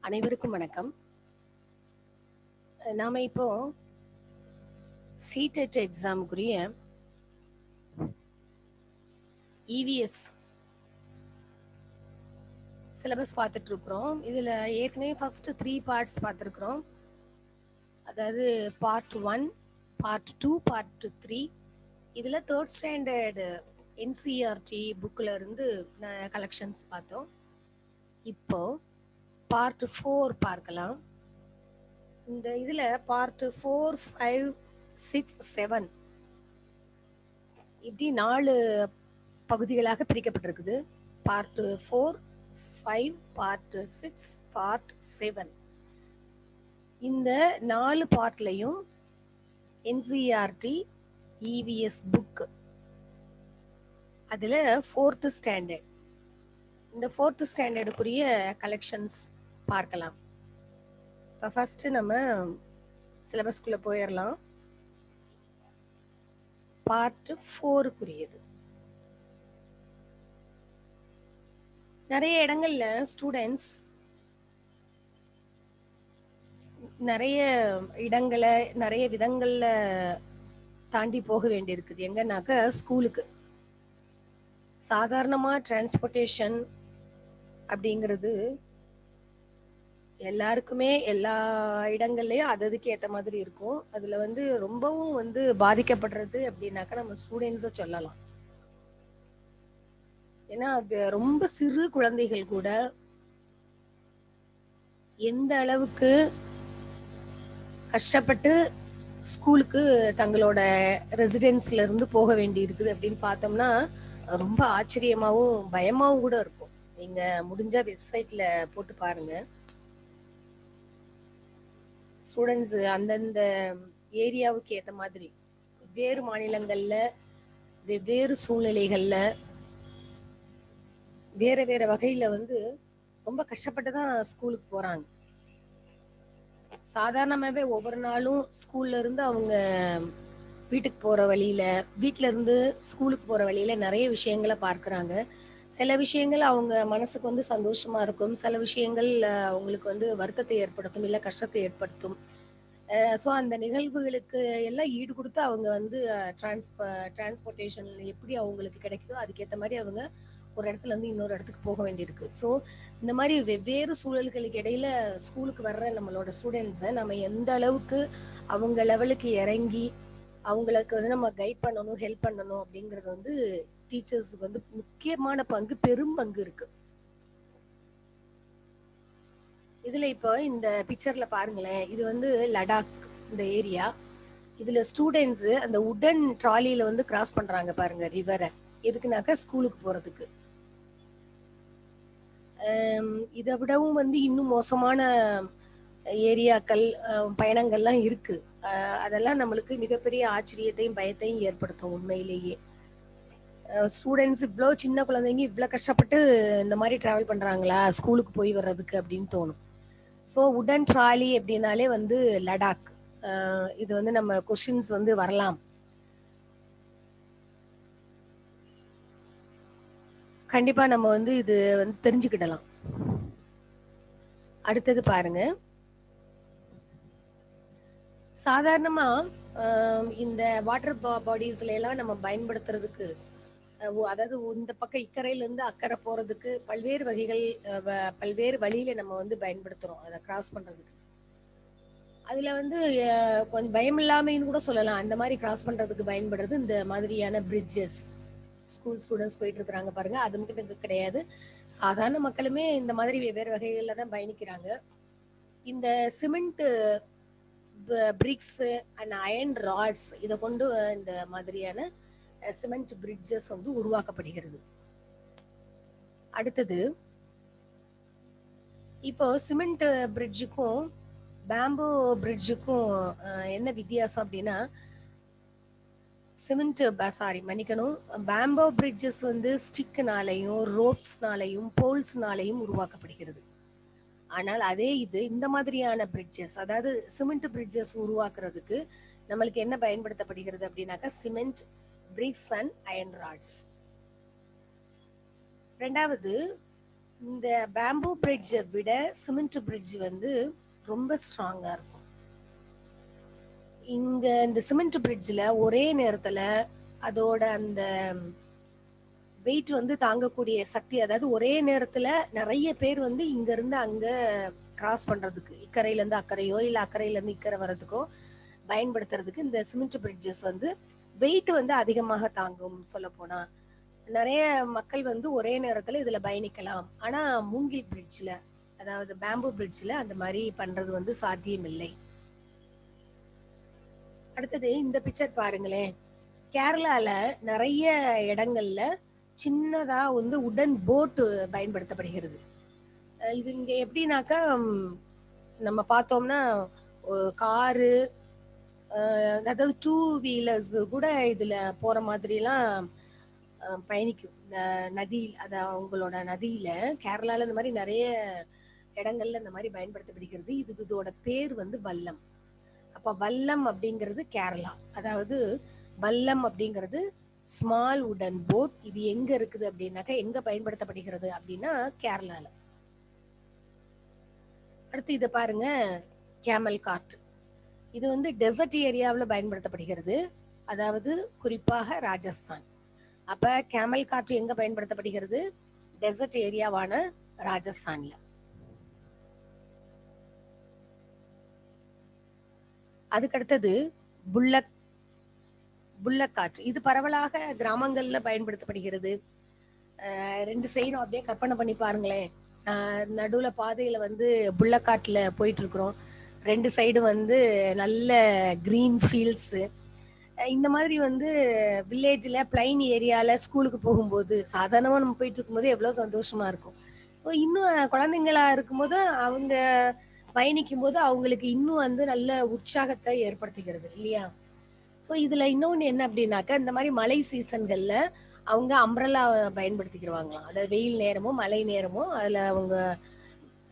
அனைவருக்கும் வணக்கம். நாம இப்போ சிடெட் எக்ஸாமுக்குரிய இவிஎஸ் சிலபஸ் பார்த்துட்டு இருக்கிறோம். இதுல ஏற்கனவே ஃபர்ஸ்ட் 3 பார்ட்ஸ் பார்த்துருக்குறோம். அதாவது பார்ட் 1, பார்ட் 2, பார்ட் 3. இதுல 3rd ஸ்டாண்டர்ட் என்சிஆர்டி புக்ல இருந்து கலெக்ஷன்ஸ் பார்த்தோம். இப்போ பார்ட் 4 பார்க்கலாம். இந்த இதுல பார்ட் 4, 5, 6, 7 இப்படி 4 பகுதிகளாக பிரிக்கப்பட்டிருக்குது. Part 4, 5, part 6, part 7. இந்த 4 பார்ட்லையும் என்சிஆர்டி இவிஎஸ் புக் அதுல 4th ஸ்டாண்டர்ட், இந்த 4th ஸ்டாண்டர்டுக்குரிய கலெக்ஷன்ஸ் பார்க்கலாம். இப்போ ஃபர்ஸ்ட் நம்ம சிலபஸ்குள்ள போயிடலாம். பார்ட் 4க்குரியது. நிறைய இடங்கள்ல ஸ்டூடெண்ட்ஸ் நிறைய இடங்களை நிறைய விதங்கள்ல தாண்டி போக வேண்டியிருக்குது. எங்கன்னாக்க ஸ்கூலுக்கு சாதாரணமா டிரான்ஸ்போர்ட்டேஷன் அப்படிங்கிறது எல்லாருக்குமே எல்லா இடங்கள்லயும் அதுக்கு ஏத்த மாதிரி இருக்கும். அதுல ரொம்பவும் பாதிக்கப்படுறது அப்படின்னாக்கா நம்ம ஸ்டூடெண்ட்ஸ சொல்லலாம். ஏன்னா ரொம்ப சிறு குழந்தைகள் கூட எந்த அளவுக்கு கஷ்டப்பட்டு ஸ்கூலுக்கு தங்களோட ரெசிடென்ஸ்ல இருந்து போக வேண்டி இருக்குது அப்படின்னு பார்த்தோம்னா ரொம்ப ஆச்சரியமாவும் பயமாவும் கூட இருக்கும். நீங்க முடிஞ்ச வெப்சைட்ல போட்டு பாருங்க. ஸ்டூடெண்ட்ஸ் அந்தந்த ஏரியாவுக்கு ஏத்த மாதிரி வெவ்வேறு மாநிலங்கள்ல வெவ்வேறு சூழ்நிலைகள்ல வேற வேற வகையில ரொம்ப கஷ்டப்பட்டு தான் ஸ்கூலுக்கு போறாங்க. சாதாரணமாவே ஒவ்வொரு நாளும் ஸ்கூல்ல இருந்து அவங்க வீட்டுக்கு போற வழியில, வீட்டுல இருந்து ஸ்கூலுக்கு போற வழியில நிறைய விஷயங்களை பார்க்கறாங்க. சில விஷயங்கள் அவங்க மனசுக்கு சந்தோஷமா இருக்கும், சில விஷயங்கள் அவங்களுக்கு வருத்தத்தை ஏற்படுத்தும், இல்ல கஷ்டத்தை ஏற்படுத்தும். ஸோ அந்த நிகழ்வுகளுக்கு எல்லாம் ஈடு கொடுத்து அவங்க டிரான்ஸ்போர்ட்டேஷன்ல எப்படி அவங்களுக்கு கிடைக்குதோ அதுக்கேற்ற மாதிரி அவங்க ஒரு இடத்துல இருந்து இன்னொரு இடத்துக்கு போக வேண்டியிருக்கு. ஸோ இந்த மாதிரி வெவ்வேறு சூழல்களுக்கு இடையில ஸ்கூலுக்கு வர்ற நம்மளோட ஸ்டூடெண்ட்ஸை நம்ம எந்த அளவுக்கு அவங்க லெவலுக்கு இறங்கி அவங்களுக்கு நம்ம கைட் பண்ணணும், ஹெல்ப் பண்ணணும் அப்படிங்கிறது டீச்சர்ஸுக்கு முக்கியமான பங்கு, பெரும் பங்கு இருக்கு. இதுல இப்போ இந்த பிக்சர்ல பாருங்களேன், இது லடாக் இந்த ஏரியா. இதுல ஸ்டூடெண்ட்ஸ் அந்த உடன் ட்ராலியில கிராஸ் பண்றாங்க பாருங்க ரிவரை. எதுக்குனாக்கா ஸ்கூலுக்கு போறதுக்கு. இதை விடவும் இன்னும் மோசமான ஏரியாக்கள் பயணங்கள்லாம் இருக்கு. அதெல்லாம் நம்மளுக்கு மிகப்பெரிய ஆச்சரியத்தையும் பயத்தையும் ஏற்படுத்தும். உண்மையிலேயே ஸ்டூடெண்ட்ஸ் இவ்வளோ சின்ன குழந்தைங்க இவ்வளோ கஷ்டப்பட்டு இந்த மாதிரி டிராவல் பண்றாங்களா ஸ்கூலுக்கு போய் வர்றதுக்கு அப்படின்னு தோணும். ஸோ உடன் ட்ராலி அப்படின்னாலே லடாக். இது நம்ம கொஸ்டின்ஸ் வரலாம். கண்டிப்பா நம்ம இது தெரிஞ்சுக்கிடலாம். அடுத்தது பாருங்க. சாதாரணமா இந்த வாட்டர் பாடிஸ்ல எல்லாம் நம்ம பயன்படுத்துறதுக்கு, அதாவது இந்த பக்கம் இக்கரையில இருந்து அக்கறை போறதுக்கு பல்வேறு வகைகள், பல்வேறு வழியில நம்ம பயன்படுத்துறோம் அதை கிராஸ் பண்றதுக்கு. அதுல கொஞ்சம் பயம் இல்லாமைன்னு கூட சொல்லலாம். அந்த மாதிரி கிராஸ் பண்றதுக்கு பயன்படுறது இந்த மாதிரியான பிரிட்ஜஸ். ஸ்கூல் ஸ்டூடெண்ட்ஸ் போயிட்டு இருக்கிறாங்க பாருங்க, அது மட்டும் கிடையாது, சாதாரண மக்களுமே இந்த மாதிரி வெவ்வேறு வகைகள்ல தான் பயணிக்கிறாங்க. இந்த cement bricks and iron rods இதை கொண்டு இந்த மாதிரியான சிமெண்ட் பிரிட்ஜஸ் உருவாக்கப்படுகிறது. அடுத்தது இப்போ சிமெண்ட் பிரிட்ஜுக்கும் பேம்போ பிரிட்ஜுக்கும் என்ன வித்தியாசம் அப்படின்னா, மன்னிக்கணும், பேம்போ பிரிட்ஜஸ் ஸ்டிக்னாலையும் ரோப்ஸ்னாலையும் போல்ஸ்னாலையும் உருவாக்கப்படுகிறது. ஆனால் அதே இது இந்த மாதிரியான பிரிட்ஜஸ், அதாவது சிமெண்ட் பிரிட்ஜஸ் உருவாக்குறதுக்கு நம்மளுக்கு என்ன பயன்படுத்தப்படுகிறது அப்படின்னாக்கா cement bricks and iron rods. ரெண்டாவது இந்த பேம்பு பிரிட்ஜை விட சிமெண்ட் பிரிட்ஜ் வந்து ரொம்ப ஸ்ட்ராங்கா இருக்கும். இங்க இந்த சிமெண்ட் பிரிட்ஜ்ல ஒரே நேரத்துல அதோட அந்த வெயிட் வந்து தாங்கக்கூடிய சக்தி, அதாவது ஒரே நேரத்துல நிறைய பேர் வந்து இங்க இருந்து அங்க கிராஸ் பண்றதுக்கு, இக்கரையில இருந்து அக்கறையோ இல்ல அக்கறையில இருந்து இக்கரை வர்றதுக்கோ பயன்படுத்துறதுக்கு இந்த சிமெண்ட் பிரிட்ஜஸ் வந்து வெயிட் வந்து அதிகமாக தாங்கும். சொல்ல போனா நிறைய மக்கள் வந்து ஒரே நேரத்துல இதுல பயணிக்கலாம். ஆனா மூங்கில் பிரிட்ஜ்ல, அதாவது பேம்பு பிரிட்ஜ்ல அந்த மாதிரி பண்றது வந்து சாத்தியம் இல்லை. அடுத்தது இந்த பிக்சர் பாருங்களேன். கேரளால நிறைய இடங்கள்ல சின்னதா வந்து உடன் போட் பயன்படுத்தப்படுகிறது. இது இங்க எப்படின்னாக்கா, நம்ம பார்த்தோம்னா காரு, அதாவது டூ வீலர்ஸ் கூட இதுல போற மாதிரி எல்லாம் பயணிக்கும். இந்த நதி, அத அவங்களோட நதியில கேரளால இந்த மாதிரி நிறைய இடங்கள்ல இந்த மாதிரி பயன்படுத்தப்படுகிறது. இதோட பேர் வந்து வல்லம். அப்ப வல்லம் அப்படிங்கிறது கேரளா. அதாவது வல்லம் அப்படிங்கிறது ஸ்மால் உடன் போட். இது எங்க இருக்குது அப்படின்னாக்கா, எங்க பயன்படுத்தப்படுகிறது அப்படின்னா கேரளால. அடுத்து இதை பாருங்க, கேமல் கார்ட். இது வந்து டெசர்ட் ஏரியாவில் பயன்படுத்தப்படுகிறது, அதாவது குறிப்பாக ராஜஸ்தான். அப்ப கேமல் காற்று எங்க பயன்படுத்தப்படுகிறது? டெசர்ட் ஏரியாவான ராஜஸ்தான்ல. அதுக்கடுத்தது புல்லக் புல்லக் காற்று. இது பரவலாக கிராமங்கள்ல பயன்படுத்தப்படுகிறது. ரெண்டு சைடும் அப்படியே கற்பனை பண்ணி பாருங்களேன். நடுவுல பாதையில வந்து புல்லக் காட்டுல போயிட்டு இருக்கிறோம். ரெண்டு சைடு வந்து நல்ல கிரீன் ஃபீல்ட்ஸ். இந்த மாதிரி வந்து வில்லேஜ்ல பிளைன் ஏரியால ஸ்கூலுக்கு போகும்போது, சாதாரணமா நம்ம போயிட்டு இருக்கும்போது எவ்வளவு சந்தோஷமா இருக்கும். ஸோ இன்னும் குழந்தைங்களா இருக்கும்போது அவங்க பயணிக்கும் போது அவங்களுக்கு இன்னும் வந்து நல்ல உற்சாகத்தை ஏற்படுத்துகிறது இல்லையா? ஸோ இதுல இன்னொன்னு என்ன அப்படின்னாக்கா, இந்த மாதிரி மழை சீசன்கள்ல அவங்க அம்ப்ரெல்லா பயன்படுத்திக்கிடுவாங்களாம். அதாவது வெயில் நேரமோ மழை நேரமோ அதுல அவங்க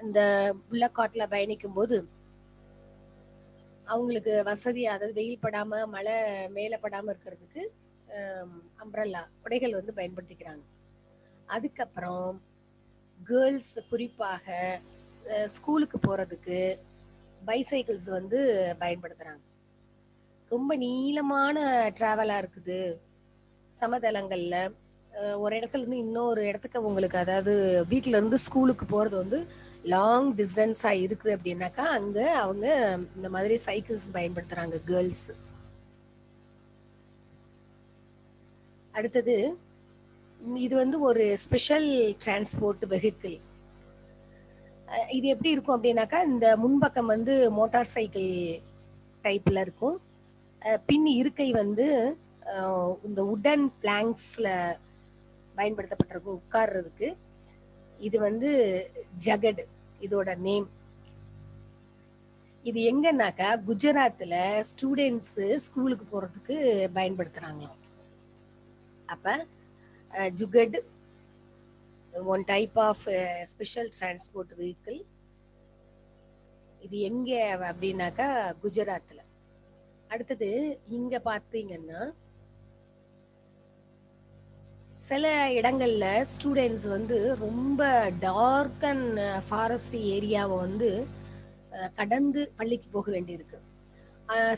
இந்த புல்லக் காட்ல பயணிக்கும் போது அவங்களுக்கு வசதியா, அதாவது வெயில் படாம மழை மேல படாம இருக்கிறதுக்கு அம்ப்ரெல்லா குடைகள் வந்து பயன்படுத்திக்கிறாங்க. அதுக்கப்புறம் கேர்ள்ஸ் குறிப்பாக ஸ்கூலுக்கு போறதுக்கு பைசைக்கிள்ஸ் வந்து பயன்படுத்துறாங்க. ரொம்ப நீளமான டிராவலா இருக்குது சமதளங்கள்ல. ஒரு இடத்துல இருந்து இன்னொரு இடத்துக்கு உங்களுக்கு, அதாவது வீட்டுல இருந்து ஸ்கூலுக்கு போறது வந்து லாங் டிஸ்டன்ஸா இருக்குது அப்படின்னாக்கா அங்க அவங்க இந்த மாதிரி சைக்கிள்ஸ் பயன்படுத்துறாங்க கேர்ள்ஸ். அடுத்தது இது வந்து ஒரு ஸ்பெஷல் டிரான்ஸ்போர்ட் வெஹிக்கிள். இது எப்படி இருக்கும் அப்படின்னாக்கா, இந்த முன்பக்கம் வந்து மோட்டார் சைக்கிள் டைப்ல இருக்கும். பின் இருக்கை வந்து இந்த உடன் பிளாங்க்ஸ்ல பயன்படுத்தப்பட்டிருக்கும் உட்கார்றதுக்கு. இது வந்து ஜகட் இதோட நேம். இது எங்கன்னாக்கா குஜராத்ல ஸ்டூடெண்ட்ஸ் ஸ்கூலுக்கு போறதுக்கு பயன்படுத்துறாங்களாம். அப்ப jugaad one type of special transport vehicle. இது எங்க அப்படின்னாக்கா குஜராத்ல. அடுத்தது இங்க பார்த்தீங்கன்னா, சில இடங்கள்ல ஸ்டூடெண்ட்ஸ் வந்து ரொம்ப டார்க் அண்ட் ஃபாரஸ்ட் ஏரியாவை வந்து கடந்து பள்ளிக்கு போக வேண்டியிருக்கு.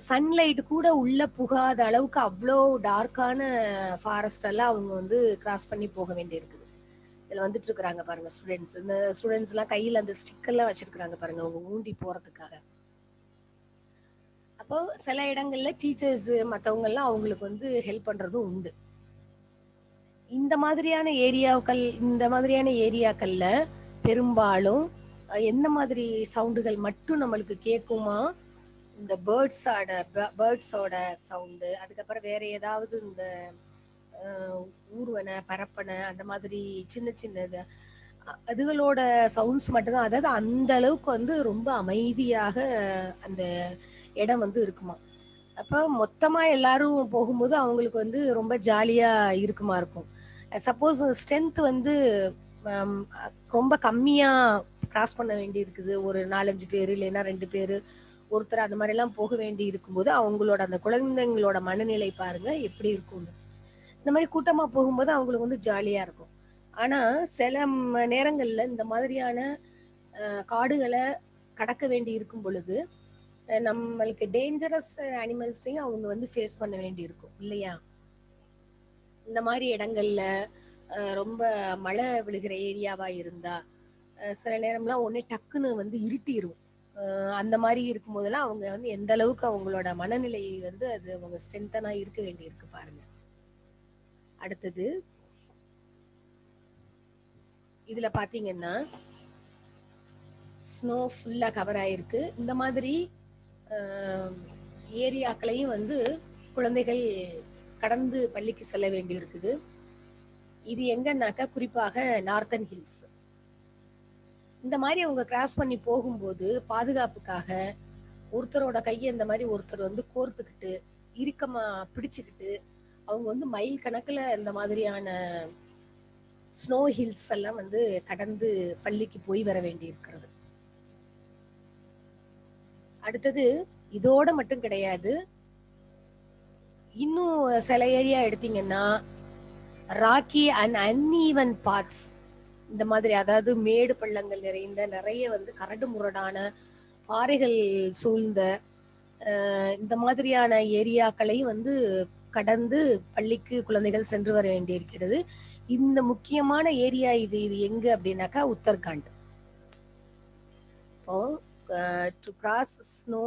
சன்லைட் கூட உள்ள புகாத அளவுக்கு அவ்வளோ டார்க்கான ஃபாரஸ்ட் எல்லாம் அவங்க வந்து கிராஸ் பண்ணி போக வேண்டியிருக்குது. இதுல வந்துட்டு இருக்கிறாங்க பாருங்க ஸ்டூடெண்ட்ஸ். இந்த ஸ்டூடெண்ட்ஸ் எல்லாம் கையில அந்த ஸ்டிக் எல்லாம் வச்சிருக்காங்க பாருங்க, அவங்க ஊண்டி போறதுக்காக. அப்போ சில இடங்கள்ல டீச்சர்ஸ் மற்றவங்க எல்லாம் அவங்களுக்கு வந்து ஹெல்ப் பண்றதும் உண்டு. இந்த மாதிரியான ஏரியாக்கள்ல பெரும்பாலும் எந்த மாதிரி சவுண்டுகள் மட்டும் நம்மளுக்கு கேட்குமா? இந்த பேர்ட்ஸோட சவுண்டு, அதுக்கப்புறம் வேற ஏதாவது இந்த ஊர்வன பரப்பன அந்த மாதிரி சின்ன சின்ன அதுகளோட சவுண்ட்ஸ் மட்டும்தான். அதாவது அந்த அளவுக்கு வந்து ரொம்ப அமைதியாக அந்த இடம் வந்து இருக்குமா. அப்ப மொத்தமா எல்லாரும் போகும்போது அவங்களுக்கு வந்து ரொம்ப ஜாலியா இருக்குமா இருக்கும். சப்போஸ் ஸ்ட்ரென்த் வந்து ரொம்ப கம்மியா கிராஸ் பண்ண வேண்டி இருக்குது, ஒரு 4-5 பேரு இல்லைன்னா 2 பேரு ஒருத்தர் அந்த மாதிரி எல்லாம் போக வேண்டி இருக்கும்போது அவங்களோட அந்த குழந்தைங்களோட மனநிலை பாருங்க எப்படி இருக்கும்னு. இந்த மாதிரி கூட்டமா போகும்போது அவங்களுக்கு வந்து ஜாலியா இருக்கும். ஆனா சில நேரங்கள்ல இந்த மாதிரியான காடுகளை கடக்க வேண்டி இருக்கும் பொழுது நம்மளுக்கு டேஞ்சரஸ் அனிமல்ஸையும் அவங்க வந்து ஃபேஸ் பண்ண வேண்டி இருக்கும் இல்லையா? இந்த மாதிரி இடங்கள்ல ரொம்ப மழை விழுகிற ஏரியாவா இருந்தா சில நேரம்லாம் ஒண்ணு டக்குன்னு வந்து இருட்டிரும். அந்த மாதிரி இருக்கும் போதெல்லாம் அவங்க வந்து எந்த அளவுக்கு அவங்களோட மனநிலை வந்து அது அவங்க ஸ்ட்ரென்தனா இருக்க வேண்டி இருக்கு பாருங்க. அடுத்தது இதுல பாத்தீங்கன்னா ஸ்னோ ஃபுல்லா கவர் ஆயிருக்கு. இந்த மாதிரி ஏரியாக்களையும் வந்து குழந்தைகள் கடந்து பள்ளிக்கு செல்ல வேண்டி இருக்குது. இது எங்கன்னாக்கா குறிப்பாக நார்த்தன் ஹில்ஸ். இந்த மாதிரி அவங்க கிராஸ் பண்ணி போகும்போது பாதுகாப்புக்காக ஒருத்தரோட கையை இந்த மாதிரி ஒருத்தர் வந்து கோர்த்துக்கிட்டு இறுக்கமா பிடிச்சுக்கிட்டு அவங்க வந்து மைல் கணக்குல இந்த மாதிரியான ஸ்னோ ஹில்ஸ் எல்லாம் வந்து கடந்து பள்ளிக்கு போய் வர வேண்டி இருக்கிறது. அடுத்தது இதோட மட்டும் கிடையாது, இன்னும் சில ஏரியா எடுத்தீங்கன்னா ராக்கி அண்ட் அன்ஈவன் பாத்ஸ், இந்த மாதிரி அதாவது மேடு பள்ளங்கள் நிறைந்த நிறைய வந்து கரடு முரடான பாறைகள் சூழ்ந்த இந்த மாதிரியான ஏரியாக்களையும் வந்து கடந்து பள்ளிக்கு குழந்தைகள் சென்று வர வேண்டியிருக்கிறது. இந்த முக்கியமான ஏரியா இது எங்க அப்படின்னாக்கா உத்தரகாண்ட். இப்போ to cross snow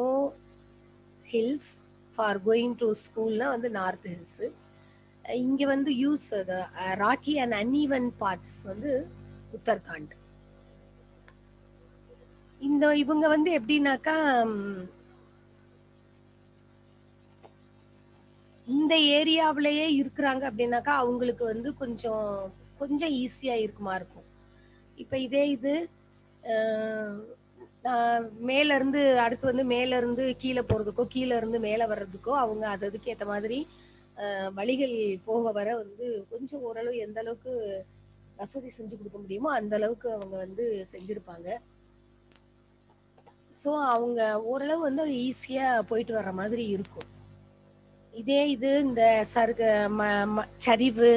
hills for going to ஸ்கூல்னா வந்து நார்த் ஹில்ஸ். இங்க வந்து use rocky and uneven paths வந்து உத்தரகாண்ட். இவங்க வந்து எப்படின்னாக்கா இந்த ஏரியாவிலேயே இருக்கிறாங்க அப்படின்னாக்கா அவங்களுக்கு வந்து கொஞ்சம் ஈஸியா இருக்குமா இருக்கும். இப்ப இதே இது மேல இருந்து அடுத்து வந்து மேல இருந்து கீழே போறதுக்கோ கீழே இருந்து மேல வர்றதுக்கோ அவங்க அதுக்கு ஏத்த மாதிரி வழிகள் போக வர வந்து கொஞ்சம் ஓரளவு எந்த அளவுக்கு வசதி செஞ்சு கொடுக்க முடியுமோ அந்த அளவுக்கு அவங்க வந்து செஞ்சிருப்பாங்க. ஸோ அவங்க ஓரளவு வந்து ஈஸியா போயிட்டு வர்ற மாதிரி இருக்கும். இதே இது இந்த சரிவு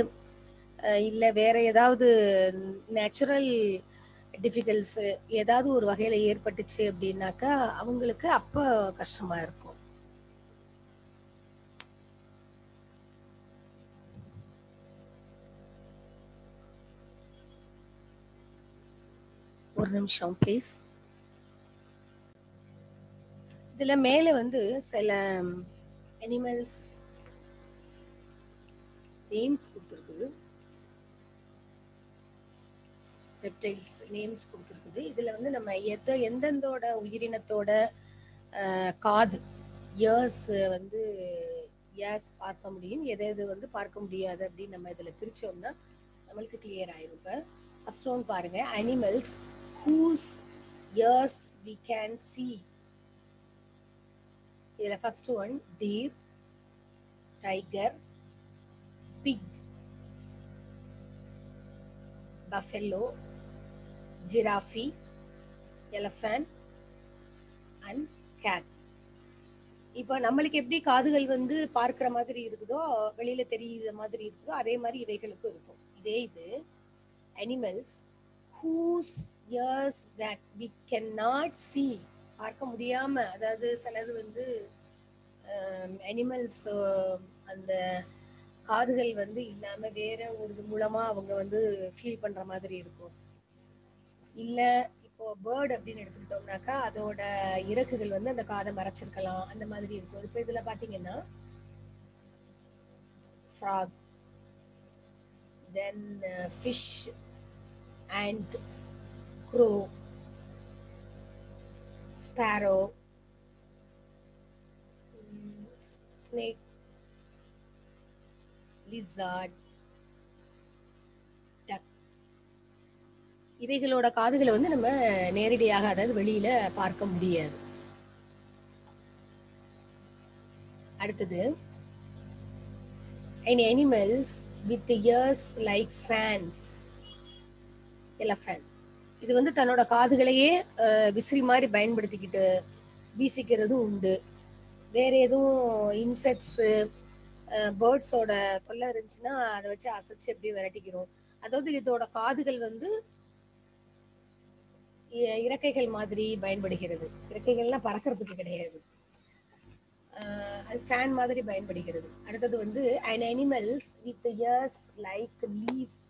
இல்லை வேற ஏதாவது நேச்சுரல் டிஃபிகல்ட்ஸ் ஏதாவது ஒரு வகையில ஏற்பட்டுச்சு அப்படின்னாக்கா அவங்களுக்கு அப்ப கஷ்டமா இருக்கும். ஒரு நிமிஷம் ப்ளீஸ். இதுல மேல வந்து சில அனிமல்ஸ் நேம்ஸ் கொடுத்துருக்குது, ரெப்டைல்ஸ் நேம்ஸ் கொடுத்துருக்குது. இதுல வந்து நம்ம எந்தெந்தோட உயிரினத்தோட காது இயர்ஸ் வந்து இயர்ஸ் பார்க்க முடியும், எது வந்து பார்க்க முடியாது அப்படின்னு நம்ம இதுல பிரிச்சோம்னா நம்மளுக்கு கிளியர் ஆயிரும். இப்போ ஃபர்ஸ்ட் ஒன் பாருங்க, animals whose ears we can see. இதுல first one deer, tiger, pig, buffalo, giraffe, elephant and cat. இப்போ நம்மளுக்கு எப்படி காதுகள் வந்து பார்க்கிற மாதிரி இருக்குதோ வெளியில தெரியுற மாதிரி இருக்குதோ அதே மாதிரி இவைகளுக்கும் இருக்கும். இதே இது animals whose ears that we cannot see, பார்க்க முடியாம, அதாவது சிலது வந்து அனிமல்ஸ் அந்த காதுகள் வந்து இல்லாம வேற ஒரு மூலமா அவங்க வந்து ஃபீல் பண்ற மாதிரி இருக்கும். இல்ல இப்போ பேர்ட் அப்படின்னு எடுத்துக்கிட்டோம்னாக்கா அதோட இறக்குகள் வந்து அந்த காதை மறைச்சிருக்கலாம், அந்த மாதிரி இருக்கும். இப்போ இதுல பாத்தீங்கன்னா frog, then fish, ant, crow, sparrow, snake, lizard, duck. இவைகளோட காதுகளை வந்து நம்ம நேரடியாக அதாவது வெளியில பார்க்க முடியாது. அடுத்தது animals with ears like fans, elephant. இது வந்து தன்னோட காதுகளையே விசிறி மாதிரி பயன்படுத்திக்கிட்டு வீசிக்கிறதும் உண்டு. வேற எதுவும் இன்செக்ட்ஸ் பேர்ட்ஸோட தொல்லை இருந்துச்சுன்னா அதை வச்சு அசைச்சு எப்படி விரட்டிக்கிறோம். அதாவது இதோட காதுகள் வந்து இறக்கைகள் மாதிரி பயன்படுகிறது. இறக்கைகள்லாம் பறக்கிறதுக்கு கிடையாது, அது ஃபேன் மாதிரி பயன்படுகிறது. அடுத்தது வந்து an animals with ears like leaves.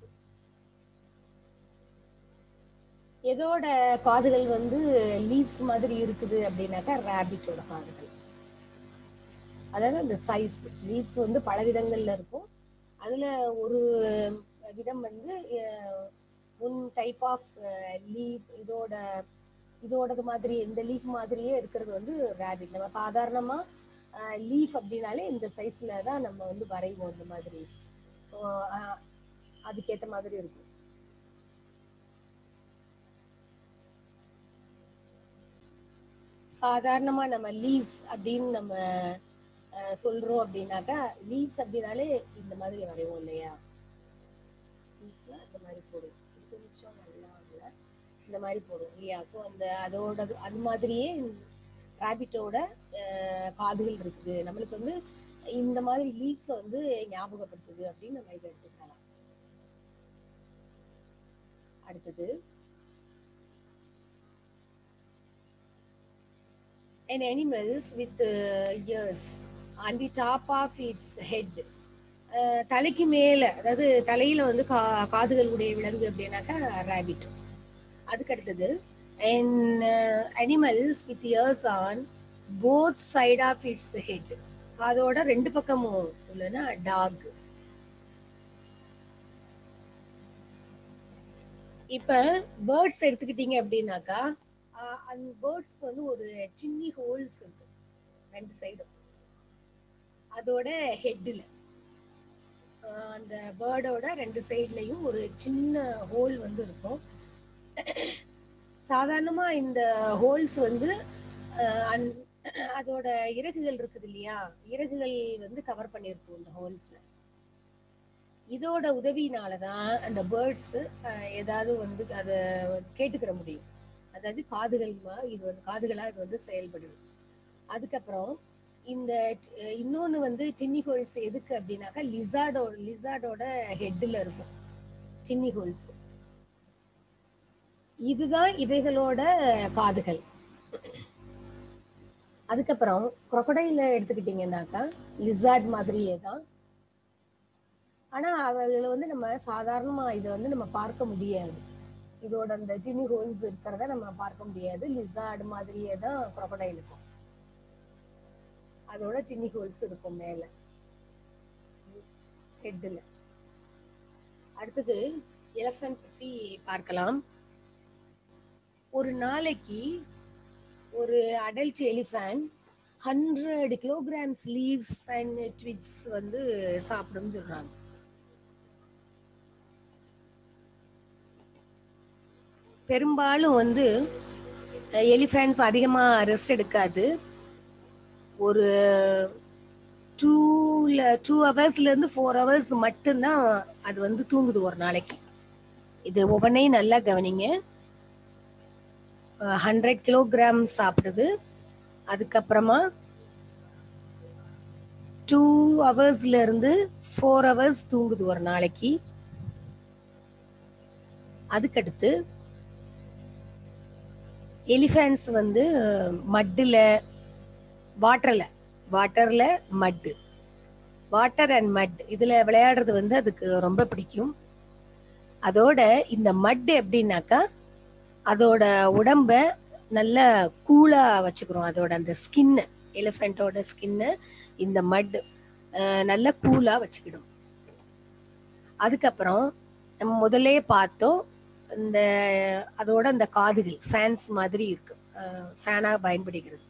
எதோட காதுகள் வந்து லீவ்ஸ் மாதிரி இருக்குது அப்படின்னாக்கா ரேபிட்டோட காதுகள். அதாவது அந்த சைஸ் லீவ்ஸ் வந்து பல விதங்கள்ல இருக்கும். அதுல ஒரு விதம் வந்து ஒன் டைப் ஆஃப் லீவ் இதோடது மாதிரி இந்த லீஃப் மாதிரியே இருக்கிறது வந்து ரேபிட். நம்ம சாதாரணமா லீஃப் அப்படின்னாலே இந்த சைஸ்ல தான் நம்ம வந்து வரைவோம் இந்த மாதிரி. ஸோ அதுக்கேற்ற மாதிரி இருக்கும். சாதாரணமா நம்ம லீவ்ஸ் அப்படின்னு நம்ம சொல்றோம் அப்படின்னாக்கா, லீவ்ஸ் அப்படின்னாலே இந்த மாதிரி வரைவோம் இல்லையா? லீவ்ஸ்ல இந்த மாதிரி போடுவோம், கொஞ்சம் நல்லா இல்லை இந்த மாதிரி போடுவோம் இல்லையா? ஸோ அதோட அது மாதிரியே ரேபிட்டோட காதுகள் இருக்குது. நம்மளுக்கு வந்து இந்த மாதிரி லீவ்ஸ் வந்து ஞாபகப்படுத்துது அப்படின்னு நம்ம இதை எடுத்துக்கலாம். அடுத்தது an animals with ears on the top of its head. தலைக்கு மேல, அதாவது தலையில வந்து காதுகளுடைய விலங்கு அப்படின்னாக்கா ரேபிட். அதுக்கு அடுத்தது animals with ears on both side of its head. காதோட ரெண்டு பக்கமும் உள்ளனா டாக். இப்ப பேர்ட்ஸ் எடுத்துக்கிட்டீங்க அப்படின்னாக்கா, அந்த பேர்ட்ஸ்க்கு வந்து ஒரு சின்னி ஹோல்ஸ் இருக்கு ரெண்டு சைடும். அதோட ஹெட்ல அந்த பேர்டோட ரெண்டு சைட்லயும் ஒரு சின்ன ஹோல் வந்து இருக்கும். சாதாரணமா இந்த ஹோல்ஸ் வந்து அதோட இறகுகள் இருக்குது இல்லையா, இறகுகள் வந்து கவர் பண்ணியிருக்கும் இந்த ஹோல்ஸ். இதோட உதவினாலதான் அந்த பேர்ட்ஸ் ஏதாவது வந்து அதை கேட்டுக்கிற முடியும். அதாவது இது வந்து காதுகளா இது வந்து செயல்படுது. அதுக்கப்புறம் இந்த இன்னொன்னு வந்து டின்னி ஹோல்ஸ் எதுக்கு அப்படின்னாக்கா லிசார்டோட ஹெட்ல இருக்கும் டின்னி ஹோல்ஸ். இதுதான் இவைகளோட காதுகள். அதுக்கப்புறம் crocodile எடுத்துக்கிட்டீங்கன்னாக்கா லிசார்ட் மாதிரியே தான். ஆனா அவைகளை வந்து நம்ம சாதாரணமா இதை வந்து நம்ம பார்க்க முடியாது. இதோட அந்த டின்னி ஹோல்ஸ் இருக்கிறத நம்ம பார்க்க முடியாது. லிசார்ட் மாதிரியே தான் crocodile இருக்கும். அதோட டின்னி ஹோல்ஸ் இருக்கும் மேல ஹெட்ல. அடுத்தது எலிஃபண்ட் பத்தி பார்க்கலாம். ஒரு நாளைக்கு ஒரு adult elephant 100 kilograms leaves and twigs வந்து சாப்பிடும்னு சொல்றாங்க. பெரும்பாலும் வந்து எலிஃபண்ட்ஸ் அதிகமா ரெஸ்ட் எடுக்காது. ஒரு 2 ஹவர்ஸ்ல இருந்து 4 ஹவர்ஸ் மட்டும்தான் அது வந்து தூங்குது ஒரு நாளைக்கு. இது ஒவ்வொன்றையும் நல்லா கவனிங்க. 100 kilogram சாப்பிடுது. அதுக்கப்புறமா 2 ஹவர்ஸ்ல இருந்து 4 ஹவர்ஸ் தூங்குது ஒரு நாளைக்கு. அதுக்கடுத்து எலிஃபண்ட்ஸ் வந்து வாட்டர் அண்ட் மட் இதுல விளையாடுறது வந்து அதுக்கு ரொம்ப பிடிக்கும். அதோட இந்த மட் எப்படின்னாக்கா அதோட உடம்ப நல்லா கூலா வச்சுக்கிறோம். அதோட அந்த ஸ்கின்னு, எலிஃபண்டோட ஸ்கின்னு இந்த மட் நல்லா கூலா வச்சுக்கிடும். அதுக்கப்புறம் நம்ம முதல்ல பார்த்தோம், இந்த அதோட அந்த காதுகள் ஃபேன்ஸ் மாதிரி இருக்கு, ஃபேனாக பயன்படுகிறது.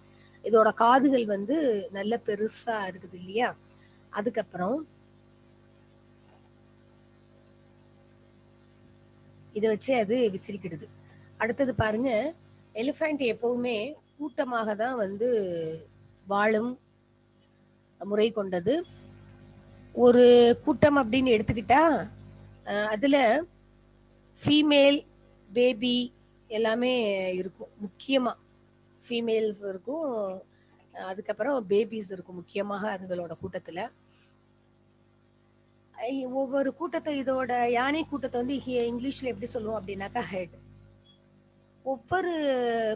இதோட காதுகள் வந்து நல்ல பெருசா இருக்குது இல்லையா. அதுக்கப்புறம் இதை வச்சு அது விசிறிக்கிடுது. அடுத்தது பாருங்க, எலிஃபண்ட் எப்பவுமே கூட்டமாக தான் வந்து வாழும் முறை கொண்டது. ஒரு கூட்டம் அப்படின்னு எடுத்துக்கிட்டா அதுல ஃபீமேல் பேபி எல்லாமே இருக்கும். முக்கியமா ஃபீமேல்ஸ் இருக்கும், அதுக்கப்புறம் பேபிஸ் இருக்கும் முக்கியமாக அதுகளோட கூட்டத்துல. ஒவ்வொரு கூட்டத்தை இதோட யானை கூட்டத்தை வந்து இங்கிலீஷ்ல எப்படி சொல்லுவோம் அப்படின்னாக்கா ஹெட். ஒவ்வொரு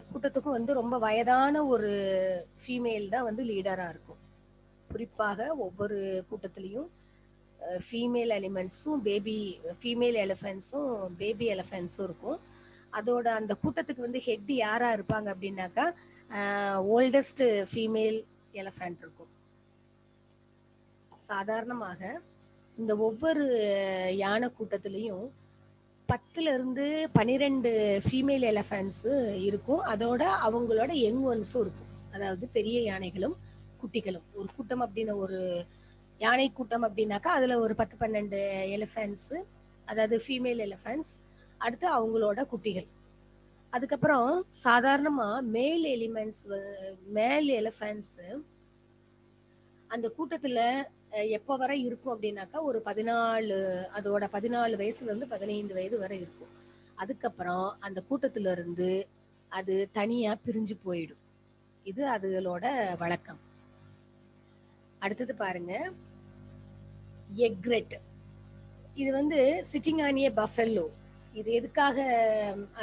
கூட்டத்துக்கும் வந்து ரொம்ப வயதான ஒரு ஃபீமேல் தான் வந்து லீடரா இருக்கும். குறிப்பாக ஒவ்வொரு கூட்டத்திலையும் ஃபீமேல் எலிமெண்ட்ஸும் ஃபீமேல் எலிஃபென்ட்ஸும் பேபி எலிஃபென்ட்ஸும் இருக்கும். அதோட அந்த கூட்டத்துக்கு வந்து ஹெட் யாரா இருப்பாங்க அப்படின்னாக்கா ஓல்டஸ்ட் ஃபீமேல் எலிஃபென்ட் இருக்கும். சாதாரணமாக இந்த ஒவ்வொரு யானை கூட்டத்திலையும் 10 to 12 ஃபீமேல் எலிஃபென்ட்ஸ் இருக்கும். அதோட அவங்களோட யங் ஒன்ஸும் இருக்கும். அதாவது பெரிய யானைகளும் குட்டிகளும். ஒரு கூட்டம் அப்படின்னு ஒரு யானை கூட்டம் அப்படின்னாக்கா அதுல ஒரு 10-12 எலிஃபென்ட்ஸ், அதாவது ஃபீமேல் எலிஃபென்ட்ஸ், அடுத்து அவங்களோட குட்டிகள். அதுக்கப்புறம் சாதாரணமா மேல் எலிஃபென்ட்ஸ் அந்த கூட்டத்துல எப்ப வரை இருக்கும் அப்படின்னாக்கா ஒரு 14 வயசுல இருந்து 15 வயது வரை இருக்கும். அதுக்கப்புறம் அந்த கூட்டத்துல இருந்து அது தனியா பிரிஞ்சு போயிடும். இது அதுகளோட வழக்கம். அடுத்தது பாருங்க, எக்ரெட். இது வந்து சிட்டிங் ஆன் ஏ பஃபெல்லோ. இது எதுக்காக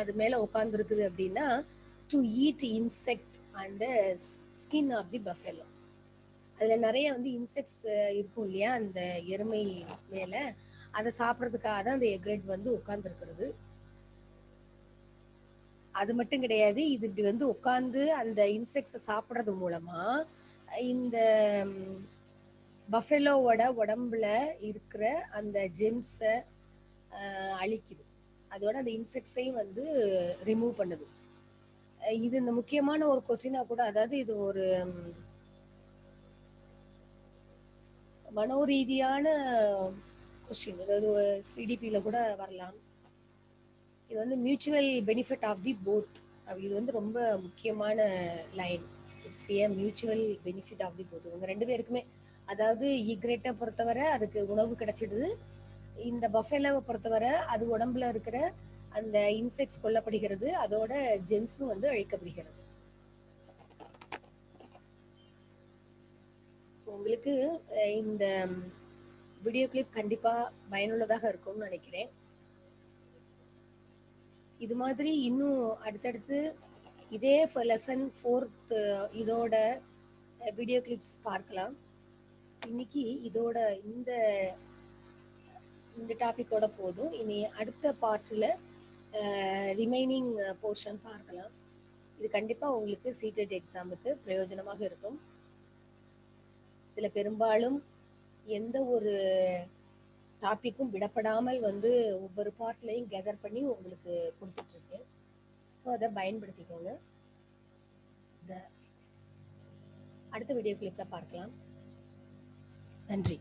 அது மேல உட்கார்ந்து இருக்குது அப்படின்னா, to eat insect and skin of the buffalo. அதுல நிறைய வந்து இன்செக்ட்ஸ் இருக்கும் இல்லையா அந்த எருமை மேல, அதை சாப்பிட்றதுக்காக தான் அந்த எக்ரெட் வந்து உட்கார்ந்து இருக்கிறது. அது மட்டும் கிடையாது, இது இப்படி வந்து உட்கார்ந்து அந்த இன்செக்ட்ஸை சாப்பிட்றது மூலமா இந்த பஃபெலோவோட உடம்புல இருக்கிற அந்த ஜெம்ஸை அழிக்குது. அதோட அந்த இன்செக்ட்ஸையும் வந்து ரிமூவ் பண்ணுது. இது இந்த முக்கியமான ஒரு கொஸ்டினா கூட, அதாவது இது ஒரு மனோரீதியான கொஸ்டின், அதாவது சிடிபியில கூட வரலாம். இது வந்து mutual benefit of the both. இது வந்து ரொம்ப முக்கியமான line. It's a mutual benefit of the both. இவங்க 2 பேருக்குமே, அதாவது ஈக்ரெட்டை பொறுத்தவரை அதுக்கு உணவு கிடைச்சிடுது, இந்த பஃபெலோவை பொறுத்தவரை அது உடம்புல இருக்கிற அந்த இன்செக்ட்ஸ் கொல்லப்படுகிறது, அதோட ஜெம்ஸும் வந்து அழிக்கப்படுகிறது. உங்களுக்கு இந்த வீடியோ கிளிப் கண்டிப்பா பயனுள்ளதாக இருக்கும்னு நினைக்கிறேன். இது மாதிரி இன்னும் அடுத்தடுத்து இதே லெசன் 4th இதோட வீடியோ கிளிப்ஸ் பார்க்கலாம். இன்னைக்கு இதோட இந்த டாபிக்கோட போதும். இனி அடுத்த பார்ட்டில் ரிமைனிங் போர்ஷன் பார்க்கலாம். இது கண்டிப்பா உங்களுக்கு சீடெட் எக்ஸாமுக்கு பிரயோஜனமாக இருக்கும். இதுல பெரும்பாலும் எந்த ஒரு டாபிக்கும் விடப்படாமல் வந்து ஒவ்வொரு பார்ட்லையும் கேதர் பண்ணி உங்களுக்கு கொடுத்துட்டு இருக்கேன். ஸோ அதை பயன்படுத்திக்கோங்க. அடுத்த வீடியோ கிளிப்ல பார்க்கலாம். நன்றி.